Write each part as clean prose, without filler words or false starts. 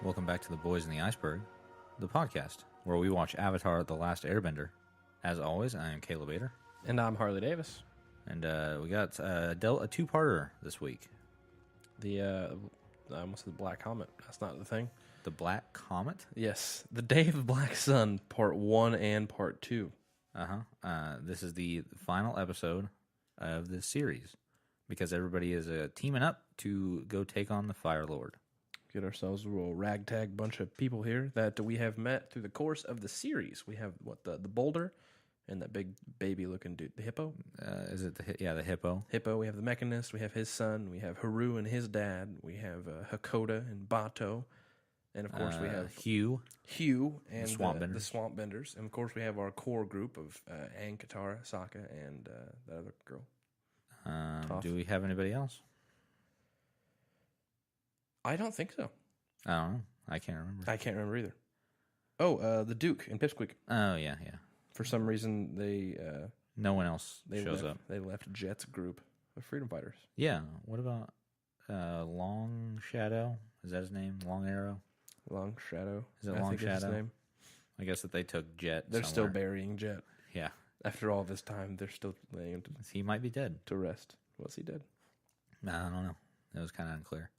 Welcome back to The Boys in the Iceberg, the podcast where we watch Avatar: The Last Airbender. As always, I am Caleb Bader. And I'm Harley Davis. And we got a two-parter this week. I almost said the Black Comet. That's not the thing. The Black Comet? Yes. The Day of the Black Sun, Part 1 and Part 2. This is the final episode of this series because everybody is teaming up to go take on the Fire Lord. Get ourselves a little ragtag bunch of people here that we have met through the course of the series. We have, the boulder and that big baby-looking dude. The hippo? Is it the hippo? Hippo. We have the Mechanist. We have his son. We have Haru and his dad. We have Hakoda and Bato. And, of course, we have Hugh and the Swamp Benders. And, of course, we have our core group of Aang, Katara, Sokka, and that other girl. Do we have anybody else? I don't think so. I don't know. I can't remember. I can't remember either. Oh, the Duke and Pipsqueak. Oh, yeah. For some reason, no one else shows up. They left Jet's group of freedom fighters. Yeah. What about Long Shadow? Is that his name? Long Arrow? Long Shadow. Is it Long Shadow? His name. I guess that they took Jet. They're still burying Jet. Yeah. After all this time, they're still laying him He might be dead. to rest. Was he dead? I don't know. It was kind of unclear.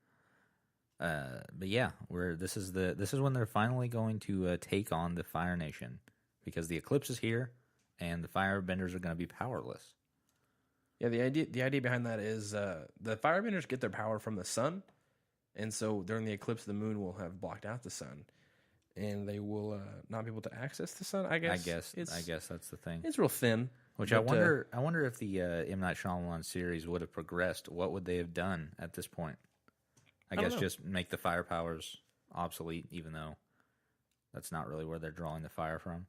But yeah, this is when they're finally going to take on the Fire Nation because the Eclipse is here and the Firebenders are going to be powerless. Yeah, the idea behind that is the Firebenders get their power from the sun, and so during the eclipse, the moon will have blocked out the sun, and they will not be able to access the sun. I guess that's the thing. It's real thin. Which I wonder if the M. Night Shyamalan series would have progressed. What would they have done at this point? I guess just make the fire powers obsolete, even though that's not really where they're drawing the fire from.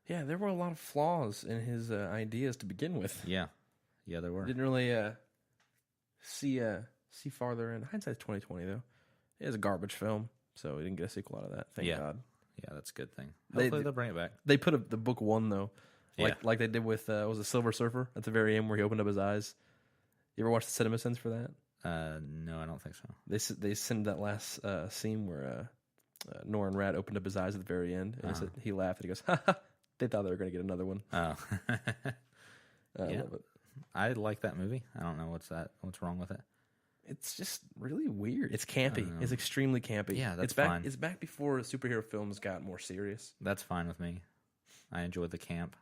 Yeah, there were a lot of flaws in his ideas to begin with. Yeah, there were. Didn't really see farther in hindsight's 2020 though. It is a garbage film, so we didn't get a sequel out of that. Thank God. Yeah, that's a good thing. Hopefully they'll bring it back. They put the book 1 though, like they did with was it Silver Surfer at the very end where he opened up his eyes. You ever watch the CinemaSins for that? No, I don't think so. They sent that last scene where Norin Rat opened up his eyes at the very end, and he laughed and he goes, "Ha ha! They thought they were going to get another one." Oh, I love it. I like that movie. I don't know what's wrong with it. It's just really weird. It's campy. It's extremely campy. Yeah, that's fine. It's back before superhero films got more serious. That's fine with me. I enjoyed the camp.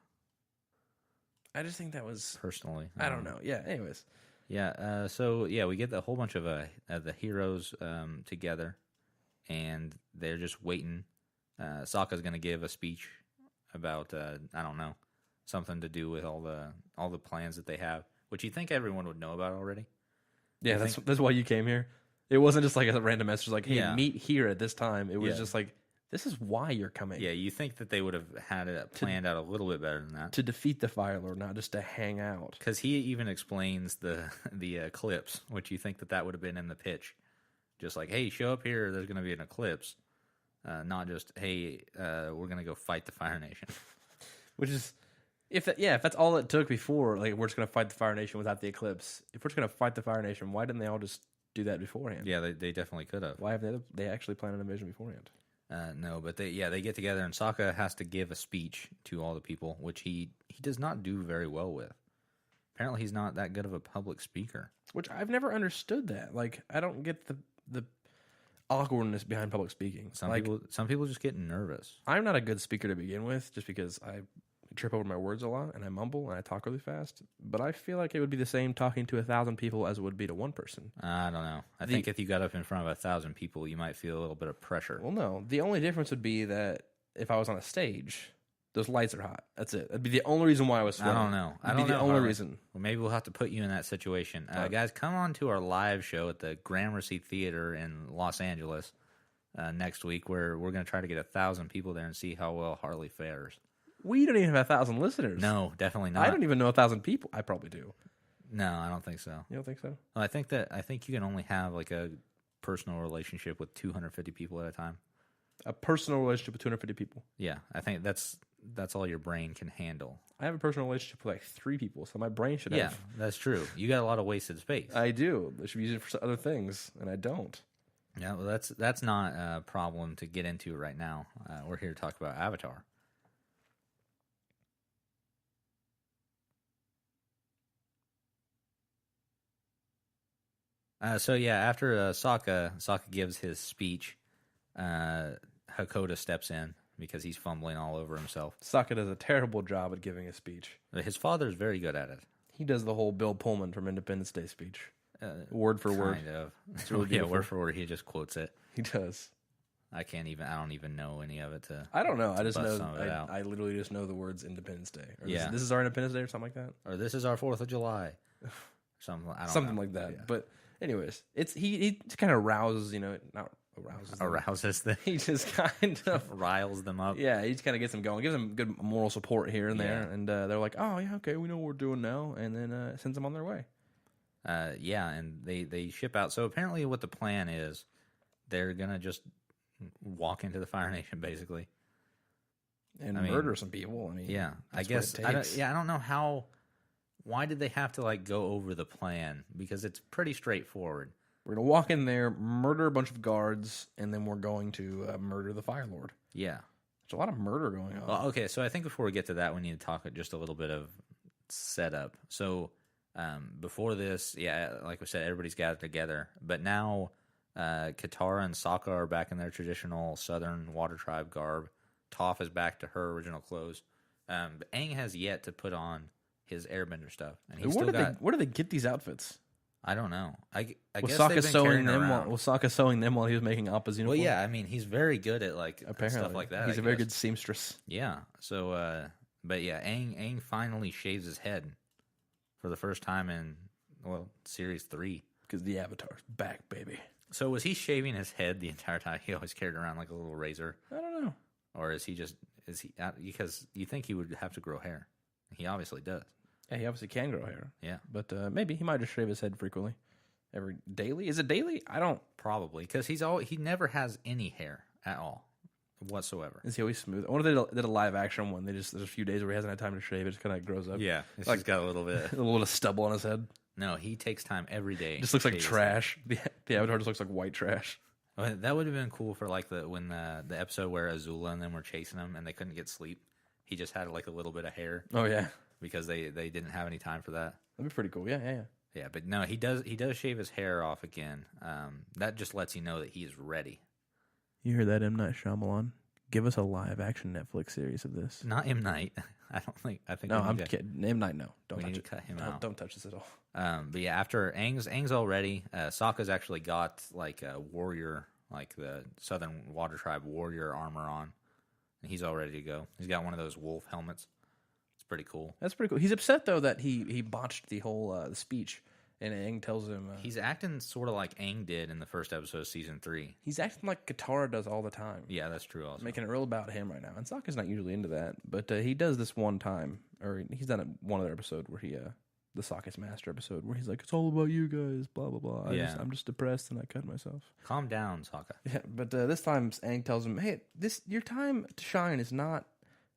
I just think that was personally. I don't know. Yeah. Anyways. Yeah. So we get a whole bunch of the heroes together, and they're just waiting. Sokka's going to give a speech about I don't know, something to do with all the plans that they have, which you think everyone would know about already. Yeah, that's why you came here. It wasn't just like a random message like, "Hey, meet here at this time." It was just like, "This is why you're coming." Yeah, you think that they would have had it planned out a little bit better than that. To defeat the Fire Lord, not just to hang out. Because he even explains the eclipse, which you think that would have been in the pitch. Just like, hey, show up here, there's going to be an eclipse. Not just, hey, we're going to go fight the Fire Nation. Which is, if that's all it took before, like, we're just going to fight the Fire Nation without the eclipse. If we're just going to fight the Fire Nation, why didn't they all just do that beforehand? Yeah, they definitely could have. Why have they actually planned an invasion beforehand? No, but they get together, and Sokka has to give a speech to all the people, which he does not do very well with. Apparently, he's not that good of a public speaker. Which I've never understood that. Like, I don't get the awkwardness behind public speaking. Some people just get nervous. I'm not a good speaker to begin with, just because I trip over my words a lot, and I mumble, and I talk really fast. But I feel like it would be the same talking to 1,000 people as it would be to one person. I don't know. I think if you got up in front of 1,000 people, you might feel a little bit of pressure. Well, no. The only difference would be that if I was on a stage, those lights are hot. That's it. That'd be the only reason why I was sweating. I don't know. That'd be the only reason. Well, maybe we'll have to put you in that situation. Guys, come on to our live show at the Gramercy Theater in Los Angeles next week, where we're going to try to get 1,000 people there and see how well Harley fares. We don't even have 1,000 listeners. No, definitely not. I don't even know 1,000 people. I probably do. No, I don't think so. You don't think so? Well, I think you can only have like a personal relationship with 250 people at a time. A personal relationship with 250 people? Yeah, I think that's all your brain can handle. I have a personal relationship with like 3 people, so my brain should have. Yeah, that's true. You got a lot of wasted space. I do. I should use it for other things, and I don't. Yeah, well, that's not a problem to get into right now. We're here to talk about Avatar. So yeah, after Sokka gives his speech, Hakoda steps in because he's fumbling all over himself. Sokka does a terrible job at giving a speech. His father's very good at it. He does the whole Bill Pullman from Independence Day speech, word for word. Kind of. It's really yeah, beautiful. word for word. He just quotes it. He does. I don't even know any of it. I don't know. I just bust know. some of it out. I literally just know the words Independence Day. Or Yeah. This is our Independence Day or something like that. Or this is our 4th of July. Something Like that. Yeah. But anyways, he kind of rouses, not arouses. Arouses them. He just kind of riles them up. Yeah, he just kind of gets them going, gives them good moral support here and there, Yeah. and they're like, "Oh yeah, okay, we know what we're doing now," and then sends them on their way. Yeah, and they ship out. So apparently, what the plan is, they're gonna just walk into the Fire Nation, basically, and murder some people. I mean, yeah, I that's guess. what it takes. I don't know how. Why did they have to like go over the plan? Because it's pretty straightforward. We're gonna walk in there, murder a bunch of guards, and then we're going to murder the Fire Lord. Yeah. There's a lot of murder going on. Well, okay, so I think before we get to that, we need to talk just a little bit of setup. So before this, yeah, like we said, everybody's gathered together. But now Katara and Sokka are back in their traditional Southern Water Tribe garb. Toph is back to her original clothes. But Aang has yet to put on his airbender stuff. And he's Where do they get these outfits? I don't know. I Was guess Sokka they've been sewing carrying them? around. Was Sokka sewing them while he was making Appa's uniform? Well, yeah, I mean, he's very good at like Apparently. stuff like that. He's I a very guess. good seamstress. Yeah. So, but yeah, Aang finally shaves his head for the first time in series 3. Because the Avatar's back, baby. So was he shaving his head the entire time? He always carried around like a little razor, I don't know. or is he because you think he would have to grow hair? He obviously does. Yeah, he obviously can grow hair. Yeah, But maybe he might just shave his head frequently. Daily? Is it daily? I don't. probably because he never has any hair at all whatsoever. Is he always smooth? I wonder if they did a live action one. There's a few days where he hasn't had time to shave. It just kind of grows up. Yeah, it's Like- just got a little bit. A little bit of stubble on his head. No, he takes time every day. Just looks to like shave his trash. The Avatar just looks like white trash. head. Well, that would have been cool for like the episode where Azula and them were chasing him and they couldn't get sleep. He just had like a little bit of hair Oh yeah, because they didn't have any time for that. that'd be pretty cool. Yeah. Yeah, but no, he does shave his hair off again. That just lets you know that he's ready. You hear that, M. Night Shyamalan? Give us a live action Netflix series of this. Not M. Night. I think. No, we I'm need to- kidding. M. Night, no. Don't We touch need it. to cut him No, out. don't touch this at all. But yeah, after Aang's all ready, Sokka's actually got like a warrior, like the Southern Water Tribe warrior armor on, and he's all ready to go. He's got one of those wolf helmets. It's pretty cool. That's pretty cool. He's upset though that he botched the whole speech, and Aang tells him He's acting sort of like Aang did in the first episode of season 3. he's acting like Katara does all the time. Yeah, that's true. Also, Making it real about him right now. And Sokka's not usually into that, but he does this one time, or he's done it one other episode where he, the Sokka's Master episode, where he's like, "It's all about you guys," blah blah blah. Yeah. I'm just depressed and I cut myself. calm down, Sokka. Yeah, but this time Aang tells him, "Hey, your time to shine is not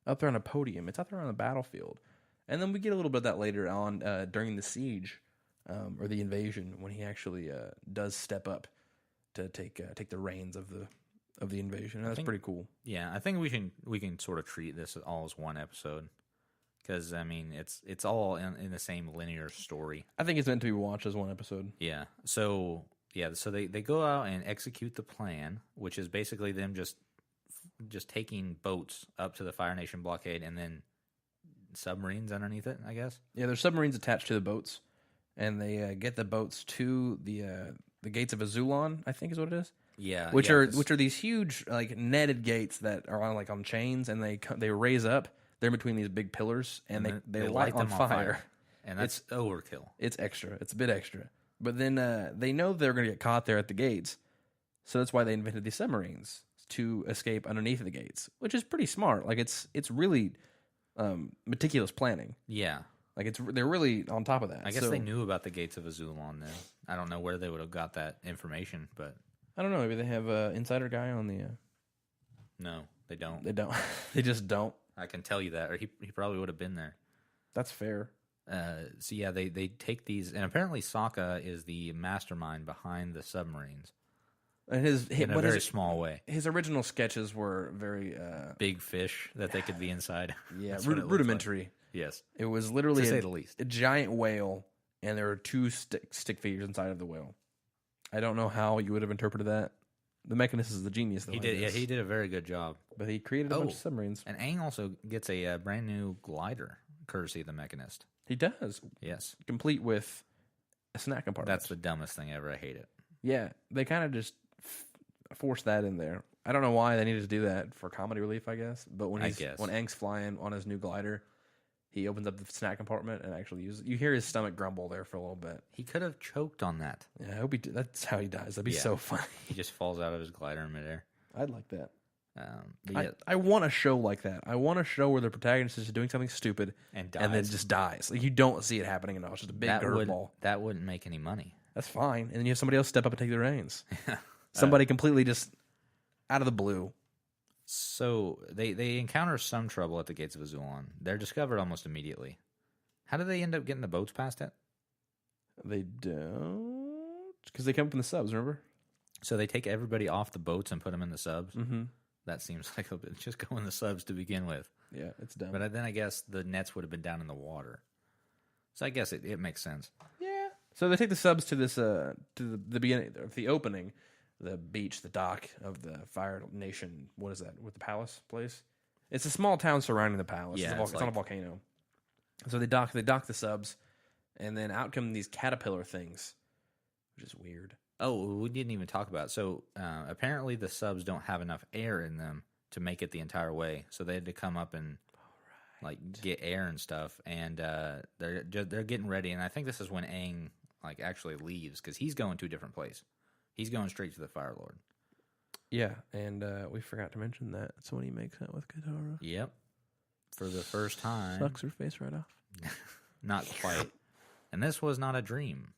up there on a podium; it's out there on the battlefield." And then we get a little bit of that later on during the siege or the invasion when he actually does step up to take the reins of the invasion. And that's pretty cool. Yeah, I think we can sort of treat this all as one episode because I mean it's all in the same linear story. I think it's meant to be watched as one episode. Yeah. So they go out and execute the plan, which is basically them just taking boats up to the Fire Nation blockade and then submarines underneath it, I guess. Yeah, there's submarines attached to the boats, and they get the boats to the gates of Azulon, I think is what it is. Yeah. Which yeah, are these huge like netted gates that are on chains, and they raise up. They're between these big pillars, and they light on them fire. And that's overkill. It's extra. It's a bit extra. But then they know they're going to get caught there at the gates, so that's why they invented these submarines to escape underneath the gates, which is pretty smart. Like it's really meticulous planning. Yeah. Like they're really on top of that. I guess they knew about the gates of Azulon then. I don't know where they would have got that information, but I don't know. Maybe they have an insider guy on the. no, they don't. They don't. They just don't. I can tell you that, or he probably would have been there. That's fair. So yeah, they take these, and apparently Sokka is the mastermind behind the submarines. And in a very small way. His original sketches were very Big fish that they could be inside. yeah, That's what it looks rudimentary. like. Yes, It was literally to say the least. a giant whale, and there were two stick figures inside of the whale. I don't know how you would have interpreted that. The Mechanist is the genius. Though, He did. Yeah, he did a very good job. But he created a bunch of submarines. And Aang also gets a brand new glider, courtesy of the Mechanist. He does. Yes, Complete with a snack compartment. that's the dumbest thing ever. I hate it. Yeah, they kind of just forced that in there. I don't know why they needed to do that for comedy relief, I guess. But when Aang's flying on his new glider, he opens up the snack compartment and actually uses it. You hear his stomach grumble there for a little bit. He could have choked on that. Yeah, I hope that's how he dies. That'd be so funny. He just falls out of his glider in midair. I'd like that. But yeah, I want a show like that. I want a show where the protagonist is doing something stupid and then just dies. Like, you don't see it happening at all. It's just a big curveball. That wouldn't make any money. That's fine. And then you have somebody else step up and take the reins. Somebody completely just out of the blue. So they encounter some trouble at the gates of Azulon. They're discovered almost immediately. How do they end up getting the boats past it? They don't, because they come from the subs. Remember? So they take everybody off the boats and put them in the subs. Mm-hmm. That seems like a bit. Just go in the subs to begin with. Yeah, it's dumb. But then I guess the nets would have been down in the water. So I guess it makes sense. Yeah. So they take the subs to this to the beginning, the opening, the beach, the dock of the Fire Nation. What is that? With the palace place? It's a small town surrounding the palace. Yeah, it's on a volcano. So they dock the subs, and then out come these caterpillar things, which is weird. Oh, we didn't even talk about it. So apparently the subs don't have enough air in them to make it the entire way. So they had to come up and get air and stuff. And they're getting ready. And I think this is when Aang actually leaves, because he's going to a different place. He's going straight to the Fire Lord. Yeah, and we forgot to mention that. That's when he makes out with Katara. Yep. For the first time. Sucks her face right off. Not quite. And this was not a dream.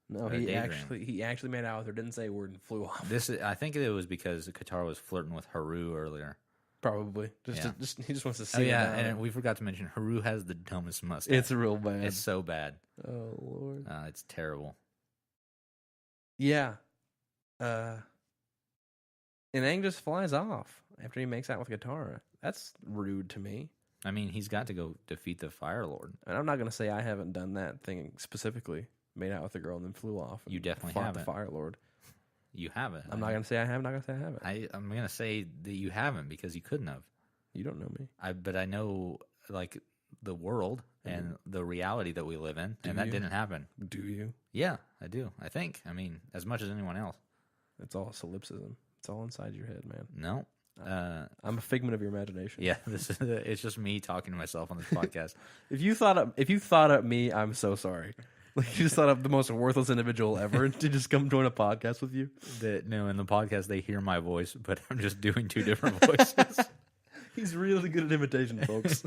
No, he actually made out with her, didn't say a word, and flew off. I think it was because Katara was flirting with Haru earlier. Probably. He just wants to see. Oh, yeah, and we forgot to mention Haru has the dumbest mustache. It's real bad. It's so bad. Oh, Lord. It's terrible. Yeah. And Aang just flies off after he makes out with Katara. That's rude to me. I mean, he's got to go defeat the Fire Lord. And I'm not going to say I haven't done that thing specifically. Made out with a girl and then flew off. You definitely haven't. The Fire Lord. You haven't. I'm not going to say I have. I'm not going to say I haven't. I'm going to say that you haven't, because you couldn't have. You don't know me. But I know the world and the reality that we live in, and that didn't happen. Do you? Yeah, I do. I think. I mean, as much as anyone else. It's all solipsism. It's all inside your head, man. No. I'm a figment of your imagination. Yeah, it's just me talking to myself on this podcast. If you thought up me, I'm so sorry. Like, you just thought up the most worthless individual ever to just come join a podcast with you. No, in the podcast they hear my voice, but I'm just doing two different voices. He's really good at imitation, folks.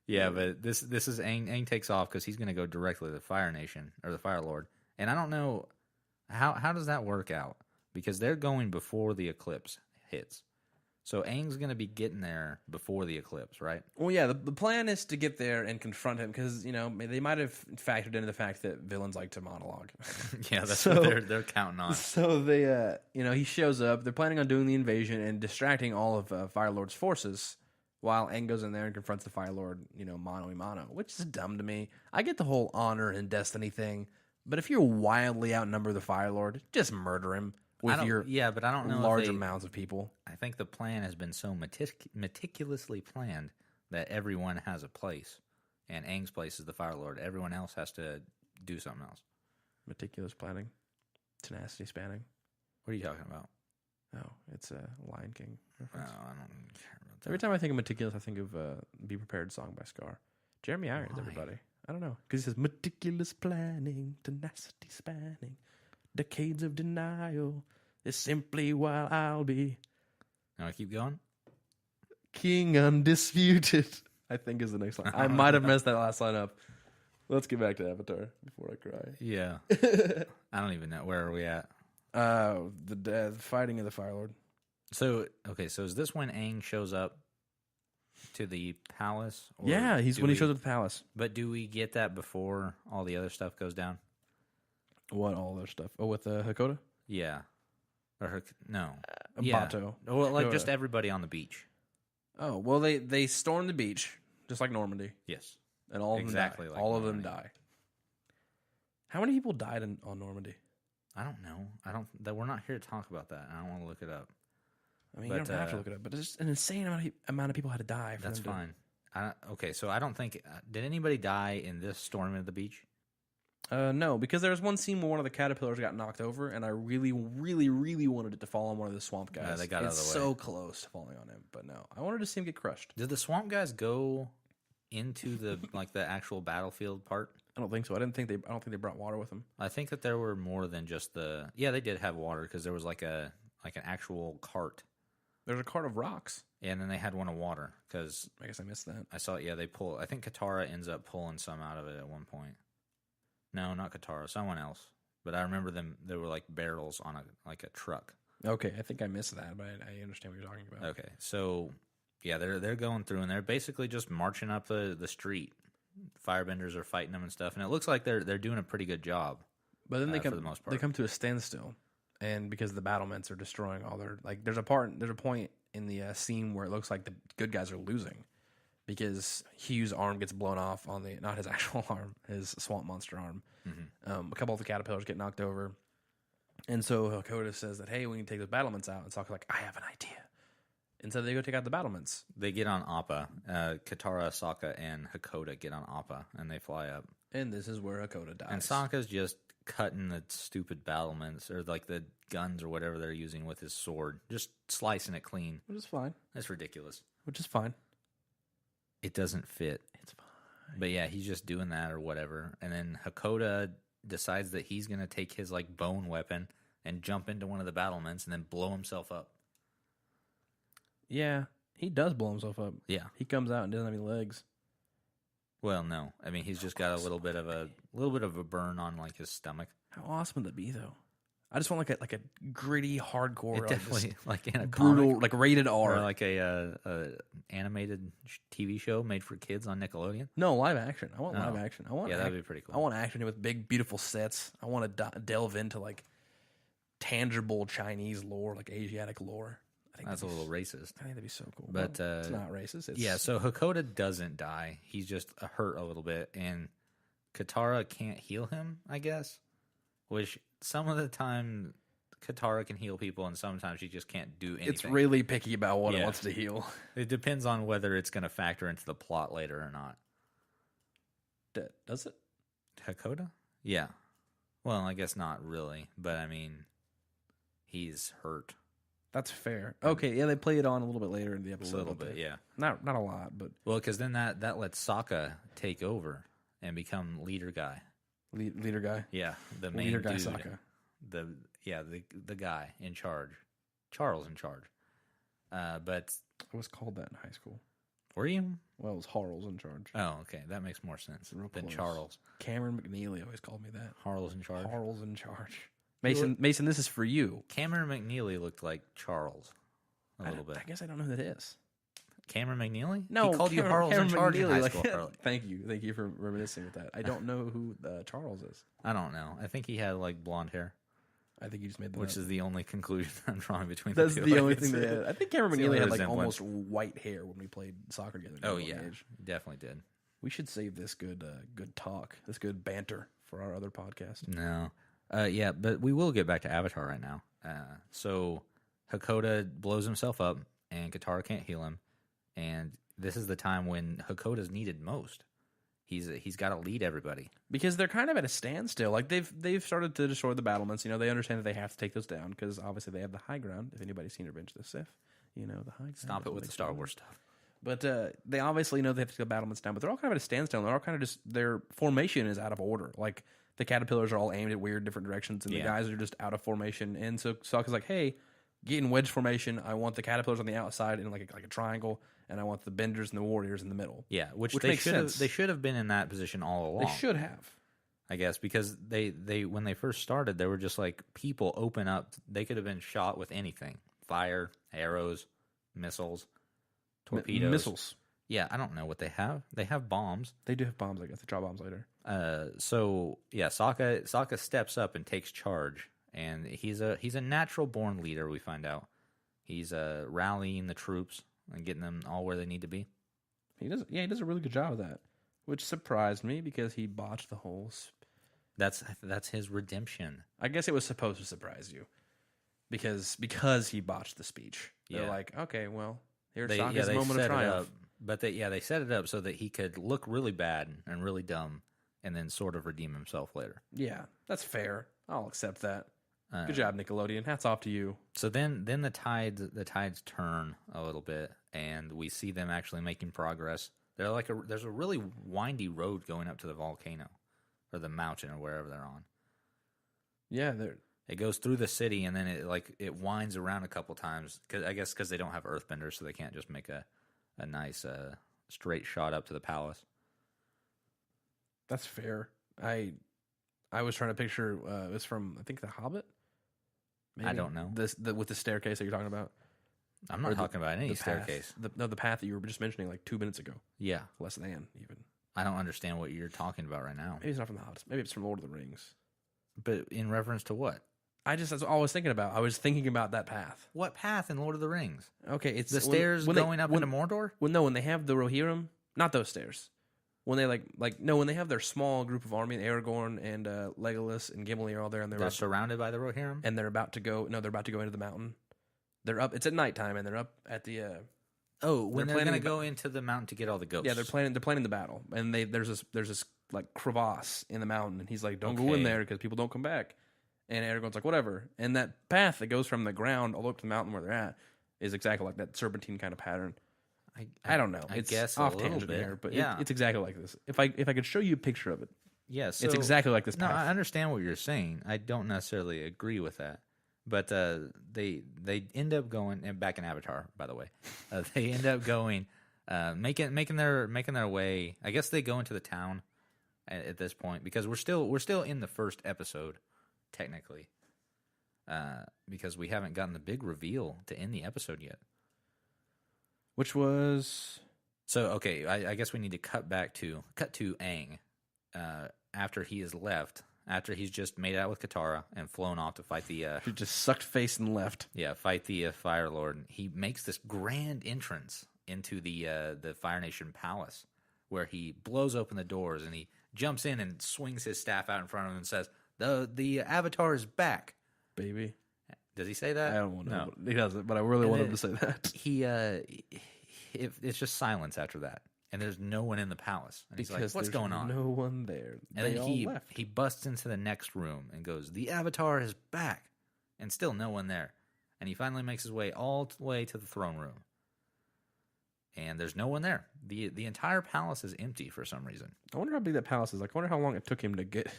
Yeah, but this is Aang takes off because he's going to go directly to the Fire Nation, or the Fire Lord, and I don't know how does that work out, because they're going before the eclipse hits. So Aang's going to be getting there before the eclipse, right? Well, yeah, the plan is to get there and confront him, because, they might have factored into the fact that villains like to monologue. Yeah, that's what they're counting on. So they, he shows up. They're planning on doing the invasion and distracting all of Fire Lord's forces, while Aang goes in there and confronts the Fire Lord, mano a mano, which is dumb to me. I get the whole honor and destiny thing, but if you wildly outnumber the Fire Lord, just murder him. But I don't know large amounts of people. I think the plan has been so meticulously planned that everyone has a place, and Aang's place is the Fire Lord. Everyone else has to do something else. Meticulous planning, tenacity spanning. What are you talking about? Oh, it's a Lion King reference. Oh, I don't care about that. Every time I think of meticulous, I think of "Be Prepared" song by Scar. Jeremy Irons, everybody. I don't know, because he says meticulous planning, tenacity spanning. Decades of denial is simply while I'll be. I keep going? King undisputed, I think, is the next line. I might have messed that last line up. Let's get back to Avatar before I cry. Yeah. I don't even know. Where are we at? The fighting of the Fire Lord. So is this when Aang shows up to the palace? Yeah, he shows up at the palace. But do we get that before all the other stuff goes down? What all other stuff? Oh, with Hakoda? Yeah. Or no. Bato. Well, like Hakoda. just everybody on the beach. Oh, well, they storm the beach, just like Normandy, Yes. and all of Exactly them die. like All of them Normandy. die. How many people died on Normandy? I don't know. We're not here to talk about that. I don't want to look it up. I mean, But, you don't have to look it up, but it's just an insane amount of people had to die. For That's them to- fine. Okay, so I don't think... did anybody die in this storm at the beach? No, because there was one scene where one of the caterpillars got knocked over, and I really, really, really wanted it to fall on one of the swamp guys. They got out of it's the way. so close to falling on him, but no, I wanted to see him get crushed. Did the swamp guys go into the like the actual battlefield part? I don't think so. I don't think they brought water with them. I think that there were more than just the... Yeah, they did have water because there was like an actual cart. There's a cart of rocks. And then they had one of water because I guess I missed that. I saw it. Yeah, they pull. I think Katara ends up pulling some out of it at one point. No, not Katara. Someone else. But I remember them. There were like barrels on a truck. Okay, I think I missed that, but I understand what you're talking about. Okay, so yeah, they're going through and they're basically just marching up the street. Firebenders are fighting them and stuff, and it looks like they're doing a pretty good job. But then they for come the most part. they come to a standstill, and because the battlements are destroying all their like, there's a point in the scene where it looks like the good guys are losing because Hugh's arm gets blown off on not his actual arm, his swamp monster arm. Mm-hmm. A couple of the caterpillars get knocked over, and so Hakoda says that, hey, we can take those battlements out. And Sokka's like, I have an idea, and so they go take out the battlements. They get on Appa. Katara, Sokka, and Hakoda get on Appa, and they fly up. And this is where Hakoda dies. And Sokka's just cutting the stupid battlements or like the guns or whatever they're using with his sword, just slicing it clean. Which is fine. That's ridiculous. Which is fine. It doesn't fit. It's fine. But yeah, he's just doing that or whatever. And then Hakoda decides that he's going to take his like bone weapon and jump into one of the battlements and then blow himself up. Yeah, he does blow himself up. Yeah. He comes out and doesn't have any legs. Well, no. I mean, he's just got a little bit of a burn on like his stomach. How awesome would that be, though? I just want like a gritty, hardcore, It like, definitely like in a brutal, comic like rated R. or like a animated TV show made for kids on Nickelodeon. No, live action. I want Oh. live action. I want That'd be pretty cool. I want action with big, beautiful sets. I want to delve into like tangible Chinese lore, like Asiatic lore. I think That's a little racist. I think that'd be so cool. But it's not racist. It's, yeah, so Hakoda doesn't die. He's just hurt a little bit, and Katara can't heal him, I guess. Which some of the time Katara can heal people, and sometimes she just can't do anything. it's really picky about what it Yeah. wants to heal. It depends on whether it's going to factor into the plot later or not. Does it? Hakoda? Yeah. Well, I guess not really, but I mean, he's hurt That's fair. Okay, yeah, they play it on a little bit later in the a episode. little don't bit, they? yeah. Not a lot, but Well, because then that lets Sokka take over and become leader guy. leader guy. Yeah, the main Leader guy dude. Sokka. The guy in charge, Charles in charge. But It was called that in high school. were you? Well, it was Harl's in charge. Oh, okay, that makes more sense Real than close. Charles. Cameron McNeely always called me that. Harl's in charge. Harl's in charge. Mason, this is for you. Cameron McNeely looked like Charles a I little bit. guess I don't know who that is. Cameron McNeely? No, he called you Harl's in Cameron charge in McNeely, high like- school. Harley. Thank you for reminiscing with that. I don't know who Charles is. I don't know. I think he had like blonde hair, I think you just made that which up. is the only conclusion I'm drawing between That's the two. the Like, only it's- thing they had. I think Cameron it's the only McNeely had like resemblance. almost white hair when we played soccer together. Oh at a young yeah, age. definitely did. We should save this good talk, this good banter for our other podcast. No. Yeah, but we will get back to Avatar right now. So Hakoda blows himself up, and Katara can't heal him. And this is the time when Hakoda's needed most. He's got to lead everybody. Because they're kind of at a standstill. Like they've started to destroy the battlements. You know, they understand that they have to take those down because obviously they have the high ground. If anybody's seen Revenge of the Sith, you know the high ground. Stop it with the Star Wars stuff. But they obviously know they have to take the battlements down. But they're all kind of at a standstill. And they're all kind of just their formation is out of order. Like the caterpillars are all aimed at weird different directions, and the guys are just out of formation. And so Sokka's like, "Hey, get in wedge formation. I want the caterpillars on the outside in like a triangle, and I want the benders and the warriors in the middle." Yeah, which Which they makes should have. sense. They should have been in that position all along. They should have. I guess, because they when they first started, they were just like people open up. They could have been shot with anything: fire, arrows, missiles, torpedoes, Missiles. Yeah, I don't know what they have. They have bombs. They do have bombs. I guess they drop bombs later. So yeah, Sokka steps up and takes charge and he's a natural born leader. We find out he's rallying the troops and getting them all where they need to be. He does. Yeah, he does a really good job of that, which surprised me because he botched the whole. That's his redemption. I guess it was supposed to surprise you, because he botched the speech. They're like, okay, well, here's Sokka's moment of triumph. But they set it up so that he could look really bad and really dumb, and then sort of redeem himself later. Yeah, that's fair. I'll accept that. Good job, Nickelodeon. Hats off to you. So then the tides turn a little bit, and we see them actually making progress. There's a really windy road going up to the volcano, or the mountain, or wherever they're on. Yeah, it goes through the city, and then it winds around a couple times. Because they don't have earthbenders, so they can't just make a nice straight shot up to the palace. That's fair. I was trying to picture it was from, I think, The Hobbit. Maybe? I don't know. With the staircase that you're talking about. I'm not talking about any staircase. The path that you were just mentioning like 2 minutes ago. Yeah. Less than even. I don't understand what you're talking about right now. Maybe it's not from The Hobbit. Maybe it's from Lord of the Rings. But in reference to what? That's all I was thinking about. I was thinking about that path. What path in Lord of the Rings? Okay, it's the stairs going up into Mordor? Well, no, when they have the Rohirrim, not those stairs. When they when they have their small group of army, and Aragorn and Legolas and Gimli are all there, and they're surrounded by the Rohirrim, and they're about to go. No, they're about to go into the mountain. They're up. It's at nighttime, and they're up at the. When they're going to go into the mountain to get all the ghosts. Yeah, they're planning the battle, and there's this like crevasse in the mountain, and he's like, "Don't go in there because people don't come back." And Aragorn's like, "Whatever." And that path that goes from the ground all the way up to the mountain where they're at is exactly like that serpentine kind of pattern. I don't know. I guess off a little tangent bit here, but yeah, it's exactly like this. If I could show you a picture of it, yes, it's exactly like this path. No, I understand what you're saying. I don't necessarily agree with that, but they end up going, and back in Avatar, by the way, they end up going, making their way. I guess they go into the town at this point because we're still in the first episode, technically, because we haven't gotten the big reveal to end the episode yet. Which was okay. I guess we need to cut to Aang after he is left. After he's just made out with Katara and flown off to fight the... He just sucked face and left. Yeah, fight the Fire Lord. He makes this grand entrance into the Fire Nation palace, where he blows open the doors and he jumps in and swings his staff out in front of him and says, "The Avatar is back, baby." Does he say that? I don't know. No. He doesn't, but I really want him to say that. It's just silence after that. And there's no one in the palace. And he's like, "What's going on?" No one there. And then he busts into the next room and goes, "The Avatar is back." And still no one there. And he finally makes his way all the way to the throne room. And there's no one there. The entire palace is empty for some reason. I wonder how big that palace is. Like, I wonder how long it took him to get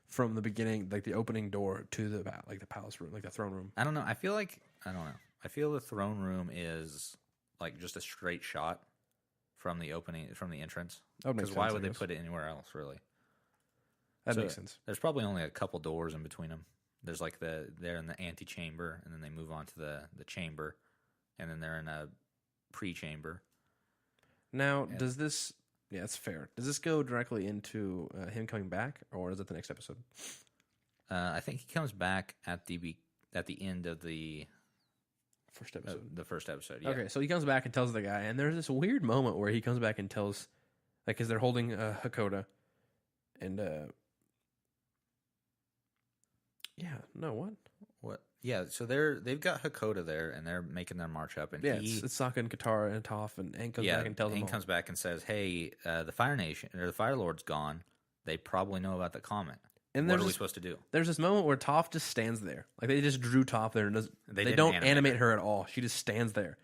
from the beginning, like the opening door, to the palace room, like the throne room. I don't know. I feel the throne room is like just a straight shot from the entrance. Because why would they put it anywhere else, really? That makes sense. There's probably only a couple doors in between them. There's like they're in the antechamber, and then they move on to the chamber, and then they're in a pre-chamber. Now, does this... Yeah, that's fair. Does this go directly into him coming back, or is it the next episode? I think he comes back at the end of the first episode. The first episode, yeah. Okay, so he comes back and tells the guy, and there's this weird moment where he comes back and tells, like, because they're holding Hakoda, and What? Yeah, so they've got Hakoda there, and they're making their march up, and it's Sokka and Katara and Toph, and Aang comes back and tells them all. Aang comes back and says, "Hey, the Fire Nation or the Fire Lord's gone. They probably know about the comet. And what are we supposed to do?" There's this moment where Toph just stands there, like they just drew Toph there, and they don't animate her at all. She just stands there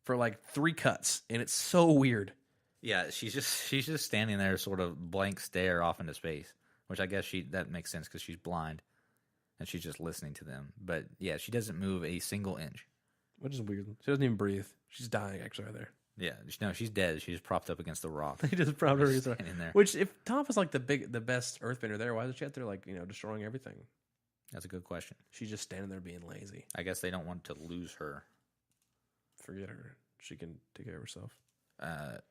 for like 3 cuts, and it's so weird. Yeah, she's just standing there, sort of blank stare off into space, which I guess that makes sense because she's blind. And she's just listening to them. But yeah, she doesn't move a single inch. Which is weird. She doesn't even breathe. She's dying actually right there. Yeah. No, she's dead. She's propped up against the rock. They just propped her in there. Which, if Toph is like the best earthbender there, why is she out there like, destroying everything? That's a good question. She's just standing there being lazy. I guess they don't want to lose her. Forget her. She can take care of herself.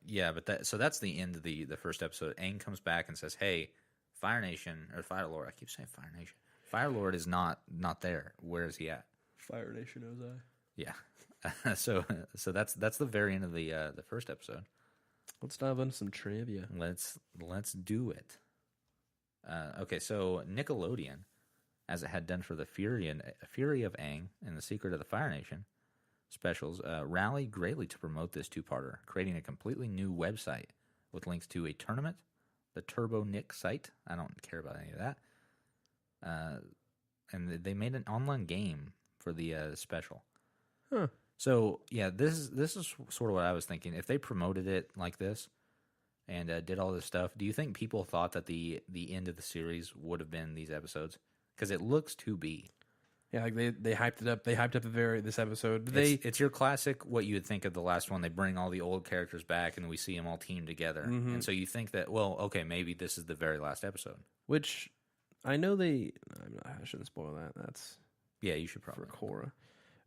Yeah, but that's the end of the first episode. Aang comes back and says, "Hey, Fire Nation, or Fire Lord," I keep saying Fire Nation. Fire Lord is not there. Where is he at? Fire Nation Ozai. Yeah. so that's the very end of the first episode. Let's dive into some trivia. Let's do it. Okay, so Nickelodeon, as it had done for the Fury of Aang and the Secret of the Fire Nation specials, rallied greatly to promote this two-parter, creating a completely new website with links to a tournament, the Turbo Nick site. I don't care about any of that. And they made an online game for the special. Huh. So yeah, this is sort of what I was thinking. If they promoted it like this and did all this stuff, do you think people thought that the end of the series would have been these episodes? Because it looks to be. Yeah, like they hyped it up. They hyped up this episode. It's your classic what you would think of the last one. They bring all the old characters back and we see them all teamed together. Mm-hmm. And so you think that, well, okay, maybe this is the very last episode. Which I know I shouldn't spoil that. That's Yeah, you should probably. for Korra.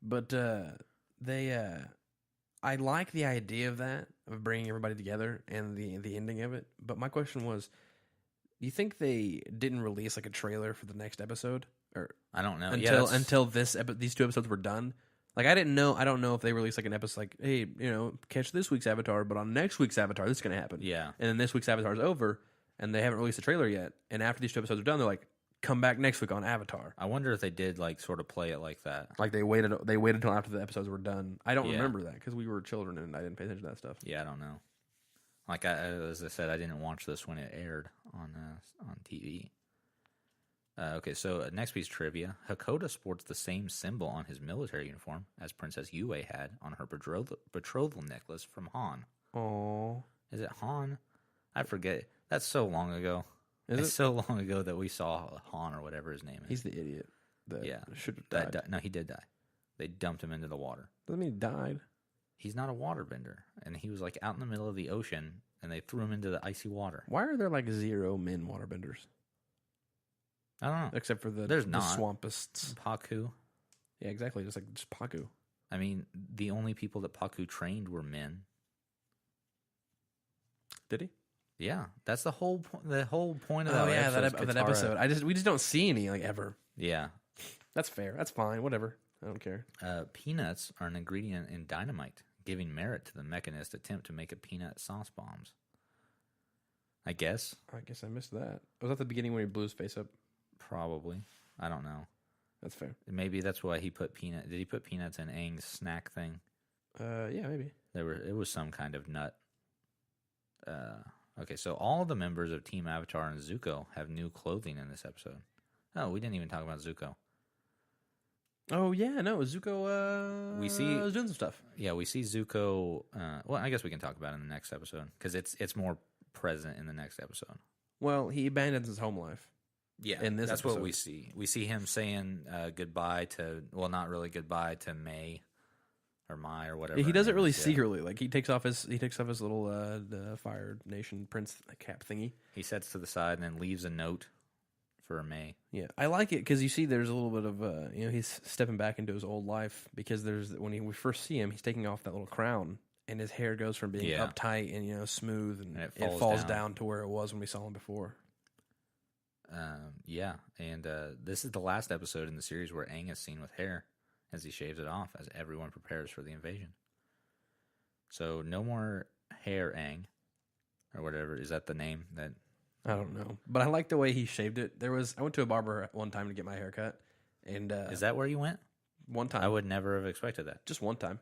But I like the idea of that, of bringing everybody together and the ending of it. But my question was, do you think they didn't release like a trailer for the next episode, or I don't know. until these two episodes were done? Like I don't know if they released like an episode like, hey, catch this week's Avatar, but on next week's Avatar this is going to happen. Yeah. And then this week's Avatar is over, and they haven't released a trailer yet. And after these two episodes are done, they're like, come back next week on Avatar. I wonder if they did like sort of play it like that. Like they waited until after the episodes were done. I don't remember that because we were children and I didn't pay attention to that stuff. Yeah, I don't know. Like as I said, I didn't watch this when it aired on TV. Okay, so next piece of trivia: Hakoda sports the same symbol on his military uniform as Princess Yue had on her betrothal necklace from Han. Oh, is it Han? I forget. That's so long ago. It's so long ago that we saw Han or whatever his name is. He's the idiot. That should have died. No, he did die. They dumped him into the water. Doesn't mean he died. He's not a waterbender, and he was like out in the middle of the ocean, and they threw him into the icy water. Why are there like 0 men waterbenders? I don't know. Except for the swampists. Paku. Yeah, exactly. Just Paku. I mean, the only people that Paku trained were men. Did he? Yeah, that's the whole point of that episode. We just don't see any like ever. Yeah, that's fair. That's fine. Whatever. I don't care. Peanuts are an ingredient in dynamite, giving merit to the Mechanist attempt to make a peanut sauce bombs. I guess I missed that. Was that the beginning when he blew his face up? Probably. I don't know. That's fair. Maybe that's why he put peanut. Did he put peanuts in Aang's snack thing? Yeah, maybe. It was some kind of nut. Okay, so all the members of Team Avatar and Zuko have new clothing in this episode. Oh, we didn't even talk about Zuko. Oh yeah, no, Zuko. We see was doing some stuff. Yeah, we see Zuko. Well, I guess we can talk about it in the next episode because it's more present in the next episode. Well, he abandons his home life. Yeah, in this that's episode. what we see. We see him saying goodbye to, well, not really goodbye to Mai or whatever. He does it really secretly. Like he takes off his little the Fire Nation Prince cap thingy. He sets to the side and then leaves a note for Mai. Yeah, I like it because you see there's a little bit of he's stepping back into his old life because we first see him, he's taking off that little crown and his hair goes from being uptight and smooth and it falls down to where it was when we saw him before. And this is the last episode in the series where Aang is seen with hair as he shaves it off as everyone prepares for the invasion. So no more hair Aang or whatever. Is that the name? That I don't know, but I like the way he shaved it. I went to a barber one time to get my hair cut, and is that where you went? One time. I would never have expected that. Just one time,